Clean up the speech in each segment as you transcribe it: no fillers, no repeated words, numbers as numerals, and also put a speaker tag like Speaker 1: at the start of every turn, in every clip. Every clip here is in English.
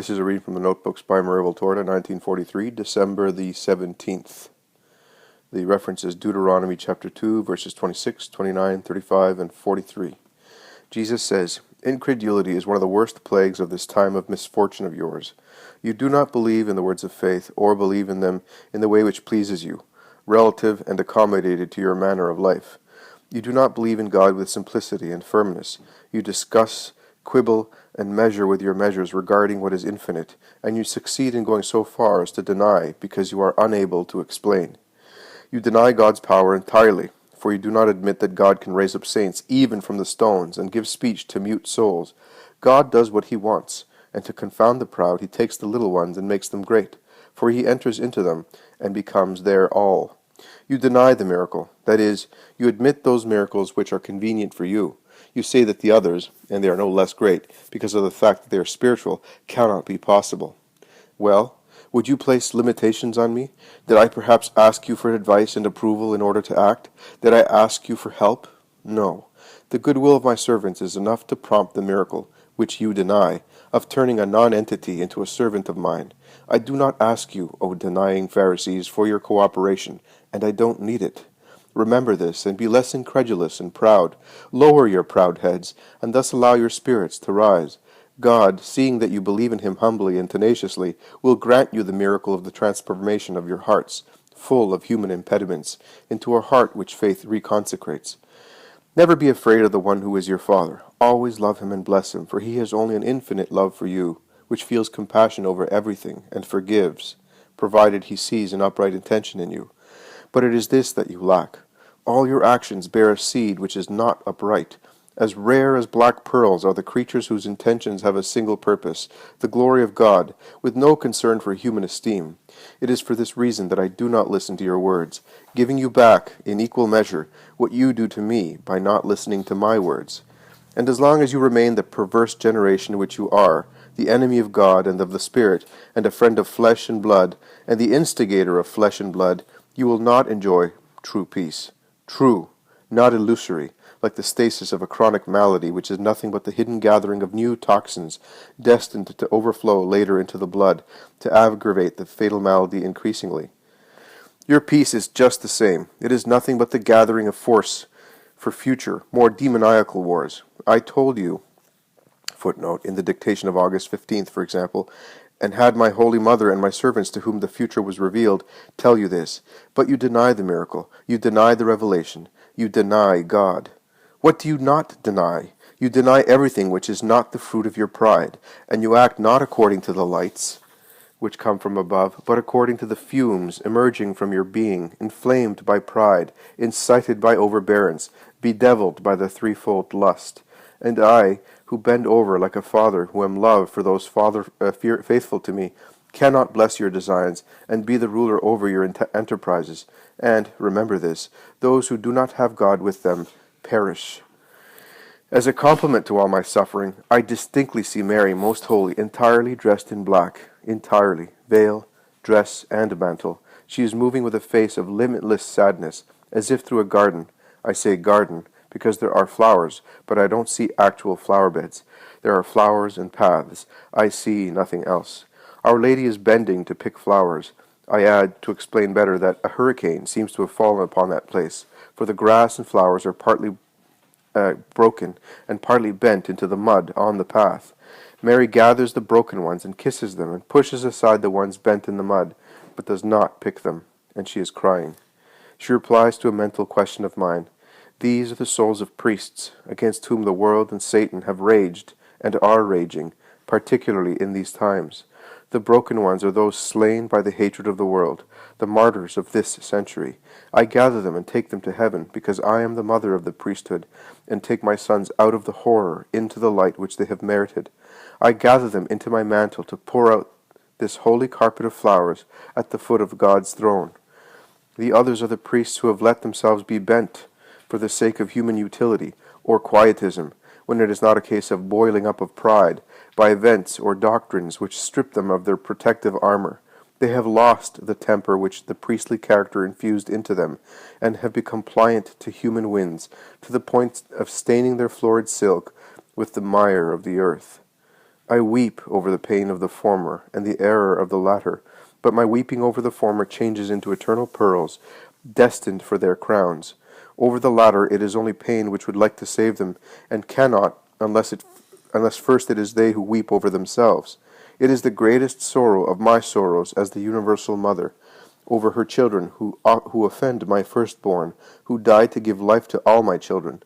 Speaker 1: This is a reading from the Notebooks by Marie Torta, 1943, December the 17th. The reference is Deuteronomy chapter 2, verses 26, 29, 35, and 43. Jesus says, "Incredulity is one of the worst plagues of this time of misfortune of yours. You do not believe in the words of faith, or believe in them in the way which pleases you, relative and accommodated to your manner of life. You do not believe in God with simplicity and firmness. You discuss, quibble, and measure with your measures regarding what is infinite, and you succeed in going so far as to deny because you are unable to explain. You deny God's power entirely, for you do not admit that God can raise up saints even from the stones and give speech to mute souls. God does what he wants, and to confound the proud he takes the little ones and makes them great, for he enters into them and becomes their all. You deny the miracle, that is, you admit those miracles which are convenient for you. You say that the others, and they are no less great, because of the fact that they are spiritual, cannot be possible. Well, would you place limitations on me? Did I perhaps ask you for advice and approval in order to act? Did I ask you for help? No. The goodwill of my servants is enough to prompt the miracle, which you deny, of turning a non-entity into a servant of mine. I do not ask you, O denying Pharisees, for your cooperation, and I don't need it. Remember this, and be less incredulous and proud. Lower your proud heads, and thus allow your spirits to rise. God, seeing that you believe in him humbly and tenaciously, will grant you the miracle of the transformation of your hearts, full of human impediments, into a heart which faith reconsecrates. Never be afraid of the one who is your Father. Always love him and bless him, for he has only an infinite love for you, which feels compassion over everything and forgives, provided he sees an upright intention in you. But it is this that you lack. All your actions bear a seed which is not upright. As rare as black pearls are the creatures whose intentions have a single purpose, the glory of God, with no concern for human esteem. It is for this reason that I do not listen to your words, giving you back, in equal measure, what you do to me by not listening to my words. And as long as you remain the perverse generation which you are, the enemy of God and of the Spirit, and a friend of flesh and blood, and the instigator of flesh and blood, you will not enjoy true peace. True, not illusory, like the stasis of a chronic malady which is nothing but the hidden gathering of new toxins, destined to overflow later into the blood, to aggravate the fatal malady increasingly. Your peace is just the same. It is nothing but the gathering of force for future, more demoniacal wars. I told you, footnote, in the dictation of August 15th, for example, and had my holy mother and my servants to whom the future was revealed tell you this. But you deny the miracle. You deny the revelation. You deny God. What do you not deny? You deny everything which is not the fruit of your pride, and you act not according to the lights which come from above, but according to the fumes emerging from your being, inflamed by pride, incited by overbearance, bedeviled by the threefold lust. And I, who bend over like a father, who am loved for those faithful to me, cannot bless your designs, and be the ruler over your enterprises. And, remember this, those who do not have God with them perish. As a compliment to all my suffering, I distinctly see Mary, most holy, entirely dressed in black, entirely, veil, dress, and mantle. She is moving with a face of limitless sadness, as if through a garden. I say garden, because there are flowers, but I don't see actual flower beds. There are flowers and paths. I see nothing else. Our Lady is bending to pick flowers. I add, to explain better, that a hurricane seems to have fallen upon that place, for the grass and flowers are partly broken and partly bent into the mud on the path. Mary gathers the broken ones and kisses them and pushes aside the ones bent in the mud, but does not pick them, and she is crying. She replies to a mental question of mine. These are the souls of priests, against whom the world and Satan have raged and are raging, particularly in these times. The broken ones are those slain by the hatred of the world, the martyrs of this century. I gather them and take them to heaven, because I am the mother of the priesthood, and take my sons out of the horror into the light which they have merited. I gather them into my mantle to pour out this holy carpet of flowers at the foot of God's throne. The others are the priests who have let themselves be bent for the sake of human utility or quietism, when it is not a case of boiling up of pride by events or doctrines which strip them of their protective armor. They have lost the temper which the priestly character infused into them, and have become pliant to human winds, to the point of staining their florid silk with the mire of the earth. I weep over the pain of the former, and the error of the latter, but my weeping over the former changes into eternal pearls, destined for their crowns. Over the latter it is only pain which would like to save them, and cannot, unless first it is they who weep over themselves. It is the greatest sorrow of my sorrows as the universal mother, over her children who offend my firstborn, who died to give life to all my children.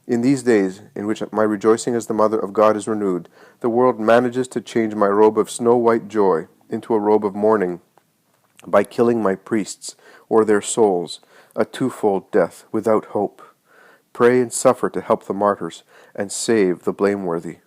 Speaker 1: In these days, in which my rejoicing as the mother of God is renewed, the world manages to change my robe of snow-white joy into a robe of mourning by killing my priests, or their souls, a twofold death without hope. Pray and suffer to help the martyrs, and save the blameworthy.